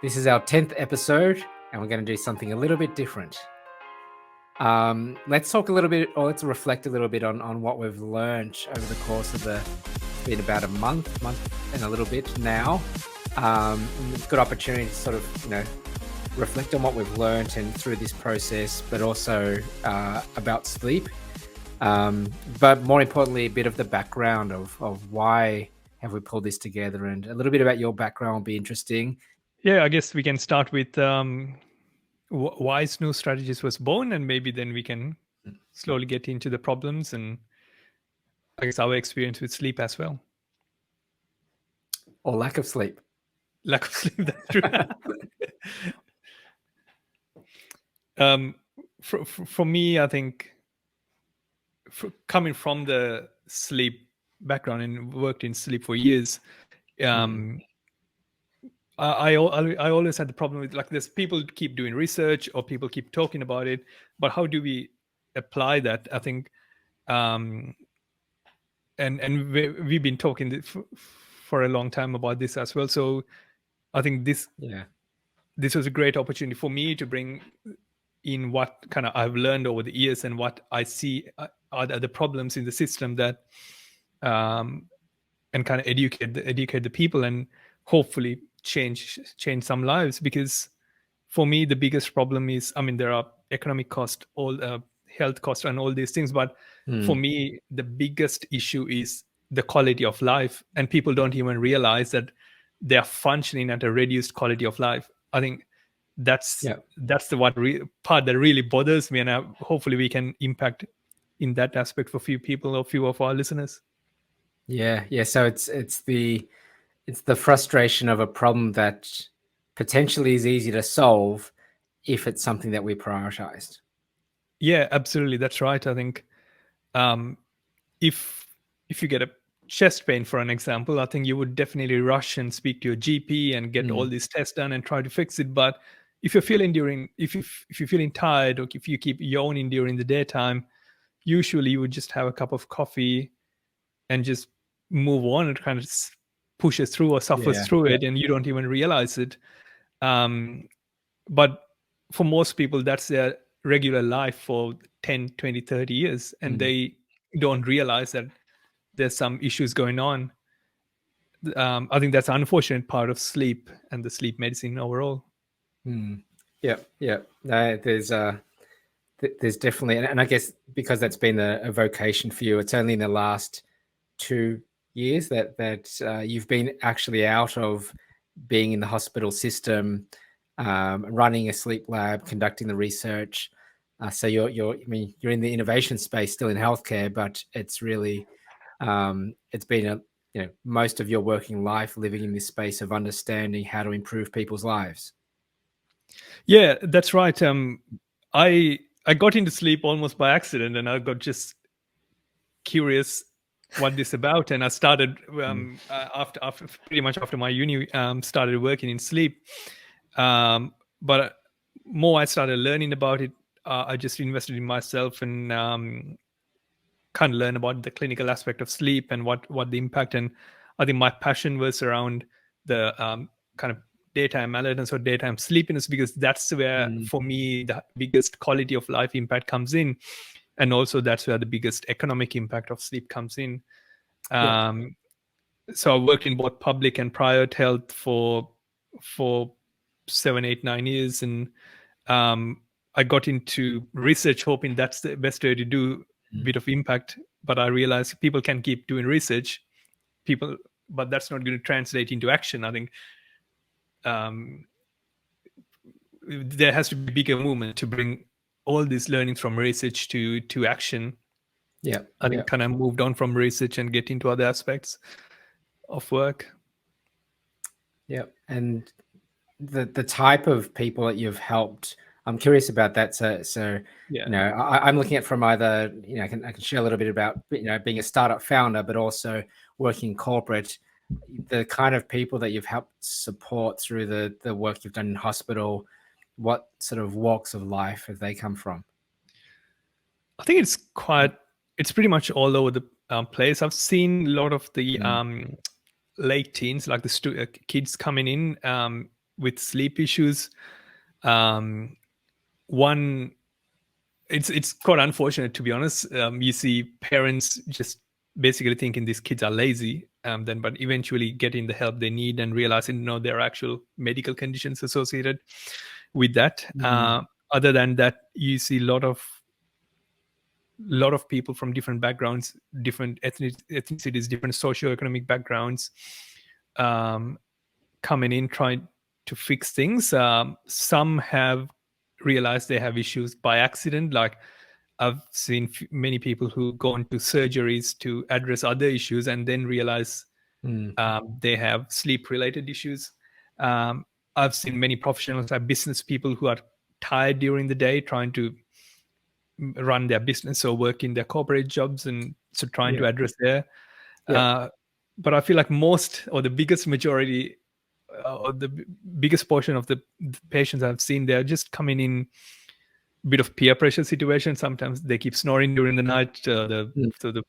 This is our 10th episode, and we're going to do something a little bit different. Let's talk a little bit, or let's reflect a little bit on what we've learned over the course of it's been about a month and a little bit now. Good opportunity to sort of, reflect on what we've learned and through this process, but also about sleep. But more importantly, a bit of the background of why have we pulled this together, and a little bit about your background will be interesting. Yeah, I guess we can start with why Snooze Strategists was born, and maybe then we can slowly get into the problems and I guess our experience with sleep as well. Or lack of sleep. Lack of sleep, that's true. For me, I think coming from the sleep background and worked in sleep for years, I always had the problem with, like, this people keep doing research or people keep talking about it, but how do we apply that? I think and we've been talking for a long time about this as well, so I think this was a great opportunity for me to bring in what kind of I've learned over the years and what I see are the problems in the system that and kind of educate the people and hopefully change some lives. Because for me, the biggest problem is, I mean, there are economic cost, all health cost and all these things, but for me, the biggest issue is the quality of life, and people don't even realize that they are functioning at a reduced quality of life. I think that's the part that really bothers me, and hopefully we can impact in that aspect for few people or few of our listeners. Yeah. So it's the frustration of a problem that potentially is easy to solve if it's something that we prioritized. Yeah, absolutely, that's right. I think if you get a chest pain, for an example, I think you would definitely rush and speak to your GP and get all these tests done and try to fix it. But if you're feeling if you're feeling tired, or if you keep yawning during the daytime, usually you would just have a cup of coffee and just move on and kind of pushes through or suffers through it, and you don't even realize it. But for most people, that's their regular life for 10, 20, 30 years, and they don't realize that there's some issues going on. I think that's an unfortunate part of sleep and the sleep medicine overall. Yeah. There's definitely, and I guess because that's been a vocation for you, it's only in the last 2 years that you've been actually out of being in the hospital system, running a sleep lab, conducting the research. So you're in the innovation space, still in healthcare, but it's really it's been most of your working life living in this space of understanding how to improve people's lives. Yeah, that's right. I got into sleep almost by accident, and I got just curious what this about, and I started after pretty much after my uni, started working in sleep. But more I started learning about it, I just invested in myself and kind of learn about the clinical aspect of sleep and what the impact. And I think my passion was around the kind of daytime alertness or daytime sleepiness, because that's where for me the biggest quality of life impact comes in, and also that's where the biggest economic impact of sleep comes in. So I worked in both public and private health for 7, 8, 9 years, and I got into research hoping that's the best way to do a bit of impact. But I realized people can keep doing research, but that's not going to translate into action. I think there has to be a bigger movement to bring all these learnings from research to action. I think kind of moved on from research and get into other aspects of work. And the type of people that you've helped, I'm curious about that. So I'm looking at from either I can share a little bit about being a startup founder, but also working corporate. The kind of people that you've helped support through the work you've done in hospital, what sort of walks of life have they come from? I think it's pretty much all over the place. I've seen a lot of the late teens, like the kids coming in with sleep issues. One, it's quite unfortunate, to be honest. You see parents just basically thinking these kids are lazy, but eventually getting the help they need and realizing there are actual medical conditions associated with that. Other than that, you see a lot of people from different backgrounds, different ethnicities, different socioeconomic backgrounds, coming in trying to fix things. Some have realized they have issues by accident. Like I've seen many people who go into surgeries to address other issues and then realize they have sleep-related issues. I've seen many professionals, like business people, who are tired during the day trying to run their business or work in their corporate jobs, and so trying to address there. But I feel like most, or the biggest majority, or the biggest portion of the patients I've seen, they're just coming in a bit of peer pressure situation. Sometimes they keep snoring during the night. So the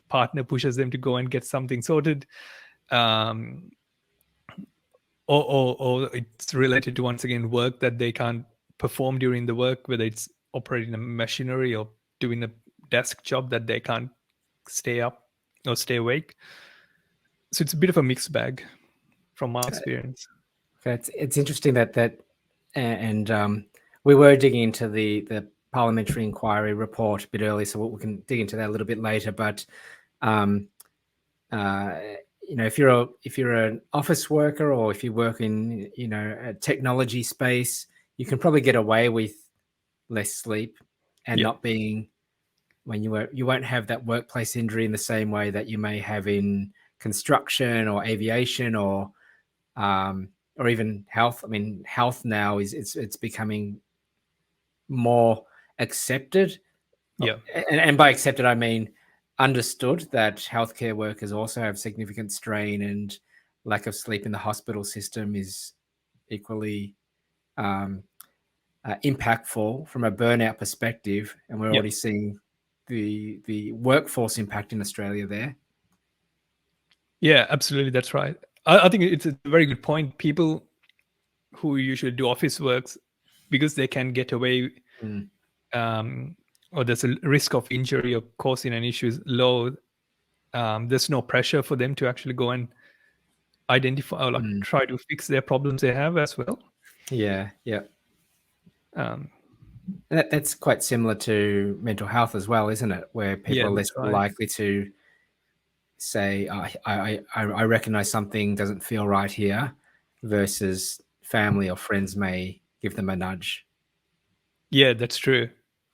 partner pushes them to go and get something sorted. Or it's related to, once again, work that they can't perform during the work, whether it's operating a machinery or doing a desk job that they can't stay up or stay awake. So it's a bit of a mixed bag from my experience. It's interesting that and we were digging into the parliamentary inquiry report a bit early, so we can dig into that a little bit later. But if you're an office worker, or if you work in a technology space, you can probably get away with less sleep and not being, when you won't have that workplace injury in the same way that you may have in construction or aviation or even health. I mean, health now it's becoming more accepted. And by accepted, I mean understood that healthcare workers also have significant strain, and lack of sleep in the hospital system is equally impactful from a burnout perspective. And we're already seeing the workforce impact in Australia there. Yeah, absolutely. That's right. I think it's a very good point. People who usually do office works, because they can get away, or there's a risk of injury or causing an issue is low, there's no pressure for them to actually go and identify or try to fix their problems they have as well. That's quite similar to mental health as well, isn't it? Where people are less likely to say, I recognize something doesn't feel right here, versus family or friends may give them a nudge. Yeah, that's true.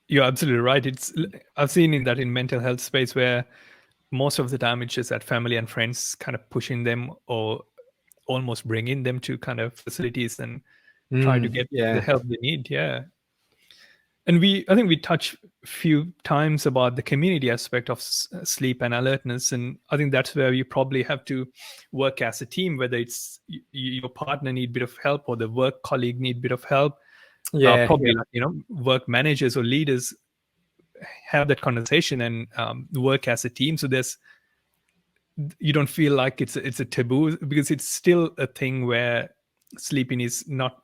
You're absolutely right. I've seen that in mental health space, where most of the time it's just that family and friends kind of pushing them or almost bringing them to kind of facilities and try to get the help they need. And I think we touched a few times about the community aspect of sleep and alertness. And I think that's where you probably have to work as a team, whether it's your partner need a bit of help or the work colleague need a bit of help. Probably work managers or leaders have that conversation and work as a team. So you don't feel like it's a taboo, because it's still a thing where sleeping is not,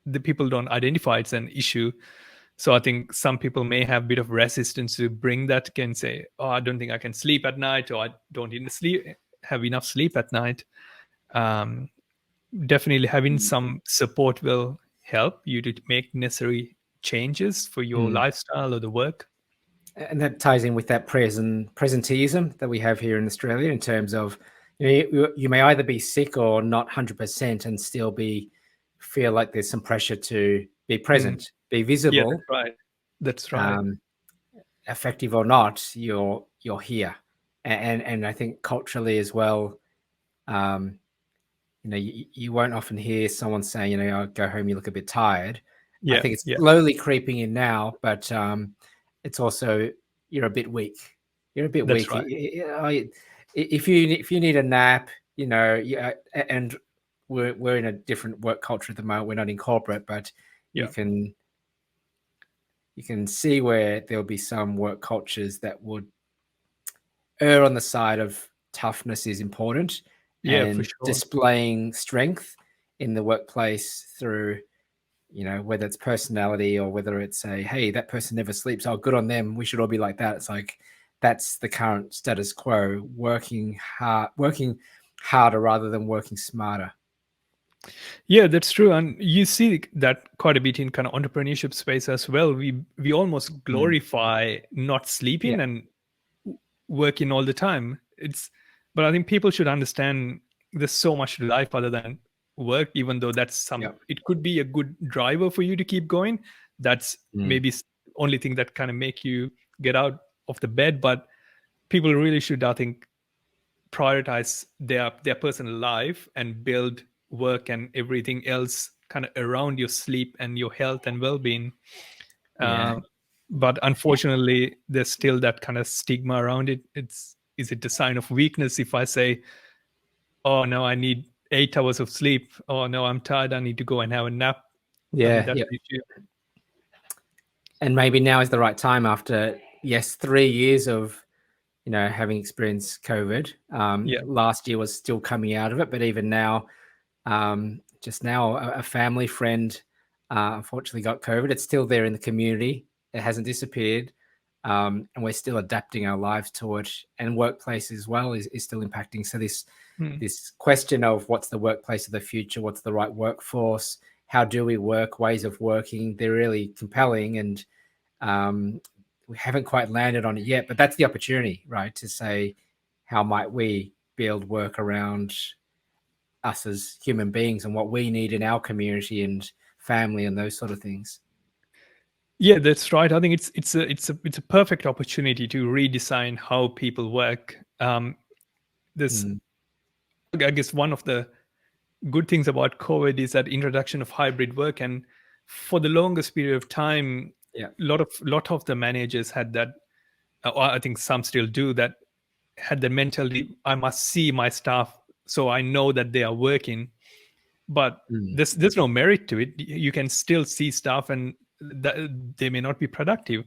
the people don't identify it's an issue. So I think some people may have a bit of resistance to bring that, can say, oh, I don't think I can sleep at night, or I don't even have enough sleep at night. Definitely having some support will help you to make necessary changes for your lifestyle or the work. And that ties in with that presenteeism that we have here in Australia, in terms of, you may either be sick or not 100% and still feel like there's some pressure to be present, be visible. Yeah, that's right. Effective or not, you're here. And I think culturally as well, you won't often hear someone saying, I'll go home, you look a bit tired. I think it's slowly creeping in now, but it's also, you're a bit weak. You're a bit That's weak. Right. If you need a nap, and we're in a different work culture at the moment. We're not in corporate, but you can see where there'll be some work cultures that would err on the side of toughness is important, for and sure. displaying strength in the workplace through, whether it's personality or whether it's hey, that person never sleeps, oh, good on them, we should all be like that. It's like, that's the current status quo, working harder rather than working smarter. Yeah, that's true. And you see that quite a bit in kind of entrepreneurship space as well. We almost glorify not sleeping and working all the time. But I think people should understand there's so much to life other than work, even though it could be a good driver for you to keep going. That's maybe only thing that kind of make you get out of the bed. But people really should, I think, prioritize their personal life and build work and everything else kind of around your sleep and your health and well-being. But unfortunately, there's still that kind of stigma around it. Is it a sign of weakness if I say, oh no, I need 8 hours of sleep, oh no, I'm tired, I need to go and have a nap? And maybe now is the right time after 3 years of having experienced COVID. Last year was still coming out of it, but even now, just now, a family friend unfortunately got COVID. It's still there in the community. It hasn't disappeared, and we're still adapting our lives to it. And workplace as well is still impacting. So this question of what's the workplace of the future, what's the right workforce, how do we work, ways of working, they're really compelling, and we haven't quite landed on it yet, but that's the opportunity, right? To say, how might we build work around us as human beings and what we need in our community and family and those sort of things. Yeah, that's right. I think it's a perfect opportunity to redesign how people work. I guess one of the good things about COVID is that introduction of hybrid work, and for the longest period of time, lot of the managers had that. I think some still do that. Had the mentality, I must see my staff so I know that they are working, but there's no merit to it. You can still see staff and they may not be productive.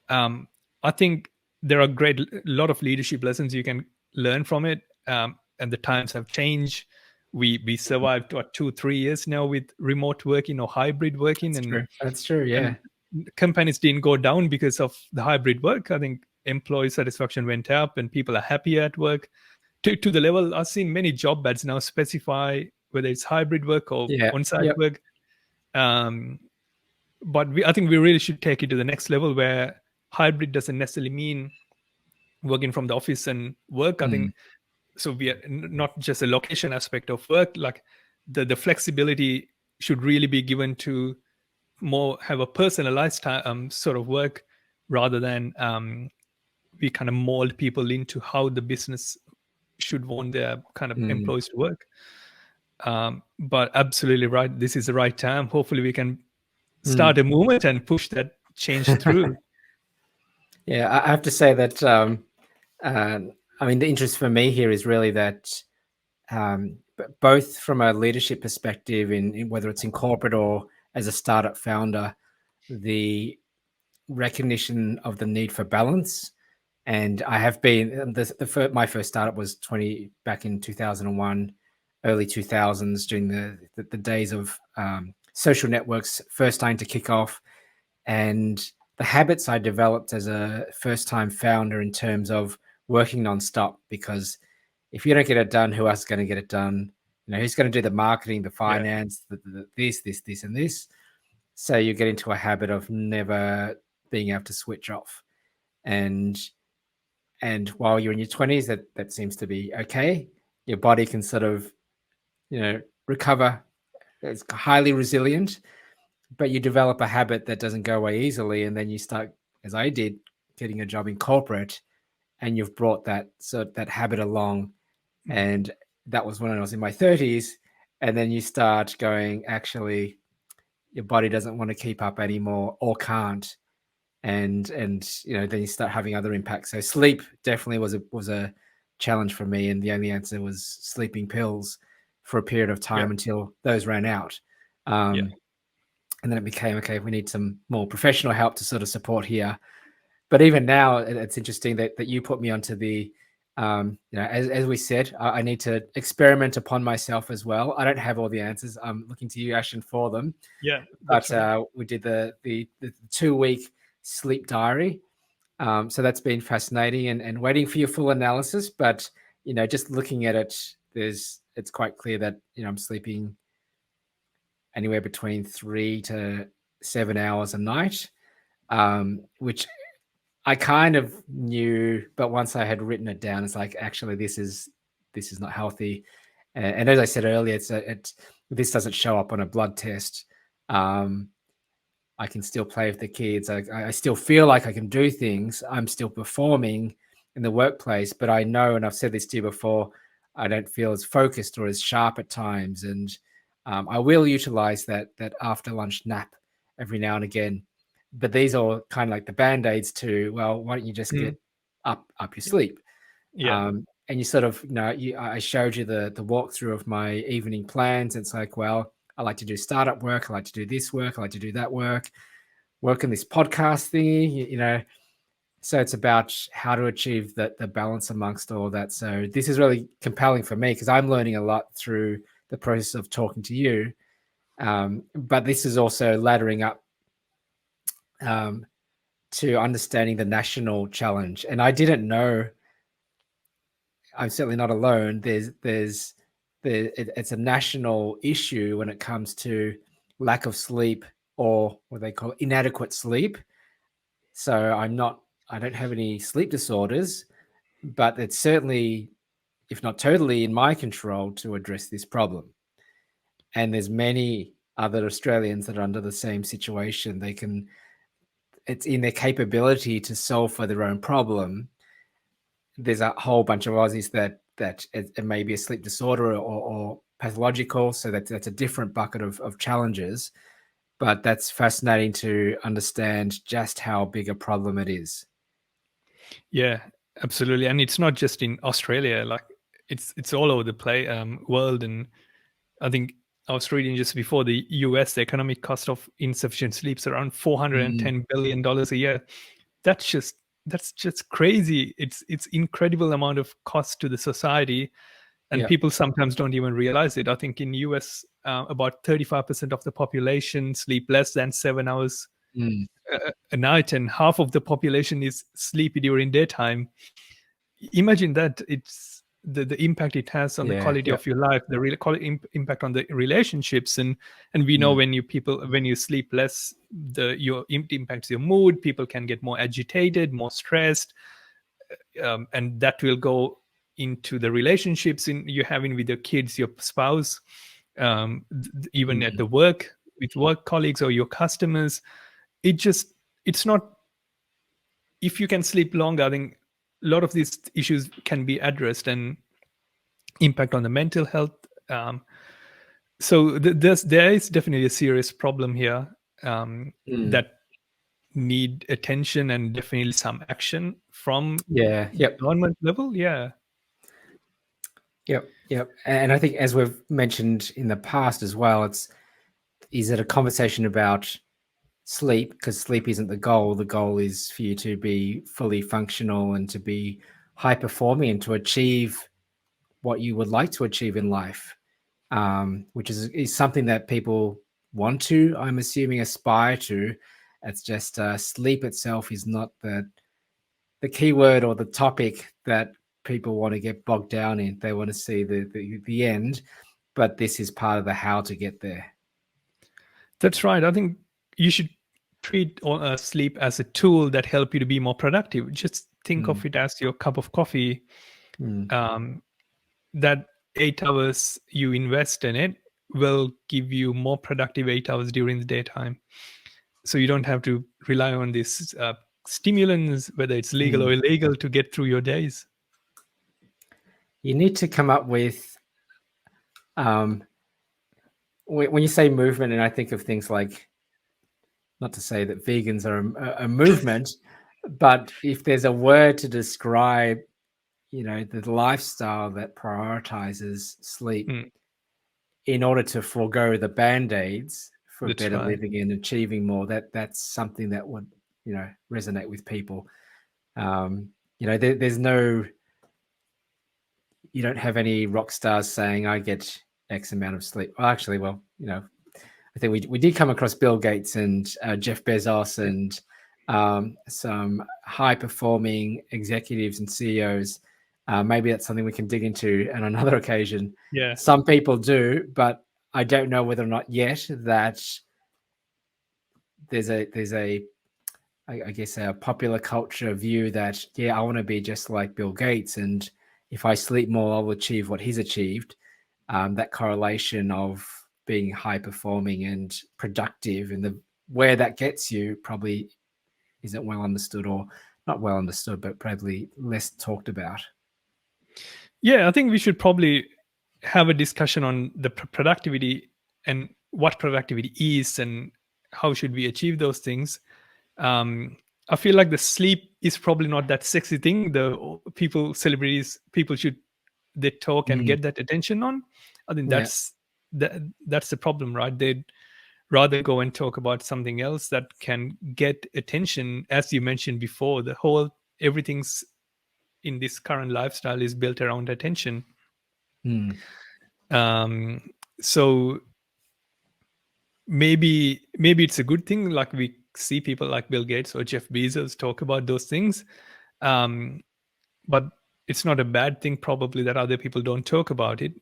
I think there are a lot of leadership lessons you can learn from it, and the times have changed. We survived 2-3 years now with remote working or hybrid working. That's true. Yeah. And companies didn't go down because of the hybrid work. I think employee satisfaction went up and people are happier at work to the level I've seen many job ads now specify whether it's hybrid work or on-site work. But I think we really should take it to the next level where hybrid doesn't necessarily mean working from the office and work. I think so. We are not just a location aspect of work, like the flexibility should really be given to more have a personalized sort of work rather than we kind of mold people into how the business should want their kind of employees to work. But absolutely right. This is the right time. Hopefully we can start a movement and push that change through. Yeah, I have to say that, I mean, the interest for me here is really that both from a leadership perspective, in whether it's in corporate or as a startup founder, the recognition of the need for balance. And I have been, my first startup was back in 2001, early 2000s, during the days of social networks first starting to kick off. And the habits I developed as a first-time founder in terms of working nonstop, because if you don't get it done, who else is going to get it done? Who's going to do the marketing, the finance, this, and this? So you get into a habit of never being able to switch off. And while you're in your 20s, that seems to be okay. Your body can sort of, recover. It's highly resilient, but you develop a habit that doesn't go away easily. And then you start, as I did, getting a job in corporate, and you've brought that habit along. And that was when I was in my 30s. And then you start going, actually, your body doesn't want to keep up anymore or can't. And then you start having other impacts. So sleep definitely was a challenge for me. And the only answer was sleeping pills for a period of time until those ran out. And then it became, okay, we need some more professional help to sort of support here. But even now, it's interesting that you put me onto the As we said, I need to experiment upon myself as well. I don't have all the answers. I'm looking to you, Ashen, for them. Yeah, but right. we did the 2-week sleep diary. So that's been fascinating, and waiting for your full analysis. But just looking at it, it's quite clear that I'm sleeping anywhere between 3 to 7 hours a night, which I kind of knew, but once I had written it down, it's like, actually, this is not healthy. And as I said earlier, this doesn't show up on a blood test. I can still play with the kids. I still feel like I can do things. I'm still performing in the workplace, but I know, and I've said this to you before, I don't feel as focused or as sharp at times. And I will utilize that after lunch nap every now and again. But these are kind of like the band-aids to, well, why don't you just get up your sleep? Yeah. And you sort of, I showed you the walkthrough of my evening plans. It's like, well, I like to do startup work. I like to do this work. I like to do that work on this podcast thingy, So it's about how to achieve the balance amongst all that. So this is really compelling for me because I'm learning a lot through the process of talking to you. But this is also laddering up to understanding the national challenge. And I didn't know, I'm certainly not alone. It's a national issue when it comes to lack of sleep, or what they call inadequate sleep. So I don't have any sleep disorders, but it's certainly, if not totally, in my control to address this problem. And there's many other Australians that are under the same situation. It's in their capability to solve for their own problem. There's a whole bunch of Aussies that it may be a sleep disorder or pathological. So that's a different bucket of challenges. But that's fascinating to understand just how big a problem it is. Yeah, absolutely. And it's not just in Australia, like it's all over the world. And I think I was reading just before, the US, the economic cost of insufficient sleep is around $410 billion a year. That's just crazy. It's incredible amount of cost to the society, and people sometimes don't even realize it. I think in US, about 35% of the population sleep less than 7 hours a night, and half of the population is sleepy during daytime. Imagine that. It's the impact it has on the quality of your life, the real impact on the relationships. And we know when you sleep less, it impacts your mood. People can get more agitated, more stressed, and that will go into the relationships you're having with your kids, your spouse, even at the work, with work colleagues or your customers. It's not, if you can sleep longer, I think a lot of these issues can be addressed and impact on the mental health. So there is definitely a serious problem here that need attention and definitely some action from government level. Yep. And I think, as we've mentioned in the past as well, is it a conversation about sleep? Because sleep isn't the goal. The goal is for you to be fully functional and to be high performing and to achieve what you would like to achieve in life, which is something that people want to, I'm assuming, aspire to. It's just sleep itself is not the keyword or the topic that people want to get bogged down in. They want to see the end, but this is part of the how to get there. That's right. I think you should treat sleep as a tool that help you to be more productive. Just think of it as your cup of coffee. That 8 hours you invest in it will give you more productive 8 hours during the daytime. So you don't have to rely on these stimulants, whether it's legal or illegal, to get through your days. You need to come up with, when you say movement, and I think of things like, not to say that vegans are a movement, but if there's a word to describe, the lifestyle that prioritizes sleep in order to forego the band-aids for better living and achieving more, that's something that would, resonate with people. There's no you don't have any rock stars saying I get X amount of sleep. Well, actually, I think we did come across Bill Gates and Jeff Bezos and some high performing executives and CEOs. Maybe that's something we can dig into on another occasion. Yeah. Some people do, but I don't know whether or not yet that there's a I guess a popular culture view that, I want to be just like Bill Gates, and if I sleep more, I'll achieve what he's achieved. That correlation of being high performing and productive, and where that gets you probably isn't well understood, or not well understood, but probably less talked about. Yeah, I think we should probably have a discussion on the productivity and what productivity is and how should we achieve those things. I feel like the sleep is probably not that sexy thing. Celebrities, people should they talk and get that attention on. I think that's the problem, right? They'd rather go and talk about something else that can get attention. As you mentioned before, everything's in this current lifestyle is built around attention. So maybe it's a good thing, like we see people like Bill Gates or Jeff Bezos talk about those things, but it's not a bad thing probably that other people don't talk about it.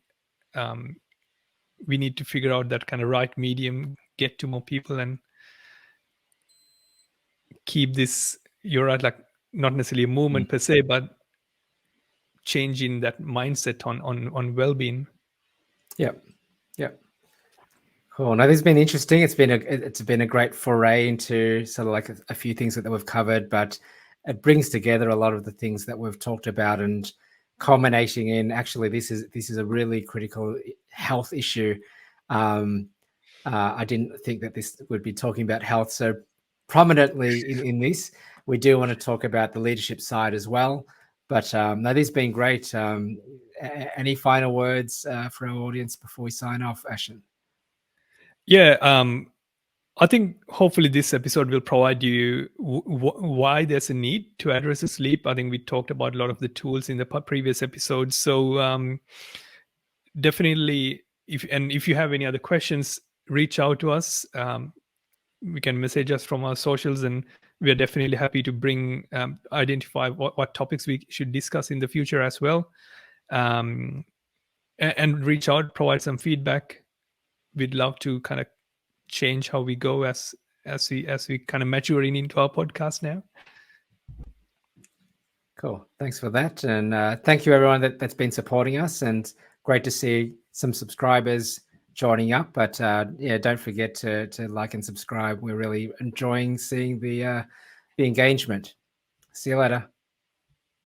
We need to figure out that kind of right medium, get to more people and keep this, you're right, like not necessarily a movement per se, but changing that mindset on well-being. Yep. Cool. Now, this has been interesting. It's been a great foray into sort of like a few things that we've covered, but it brings together a lot of the things that we've talked about, and culminating in actually this is a really critical health issue. I didn't think that this would be talking about health so prominently in this. We do want to talk about the leadership side as well. But no, this has been great. Any final words for our audience before we sign off, Ashen? Yeah, I think hopefully this episode will provide you why there's a need to address the sleep. I think we talked about a lot of the tools in the previous episodes. So definitely, if you have any other questions, reach out to us. We can message us from our socials, and we are definitely happy to identify what topics we should discuss in the future as well. And reach out, provide some feedback. We'd love to kind of change how we go as we kind of maturing into our podcast now. Cool. Thanks for that. And thank you everyone that's been supporting us, and great to see some subscribers joining up. But don't forget to like and subscribe. We're really enjoying seeing the engagement. See you later.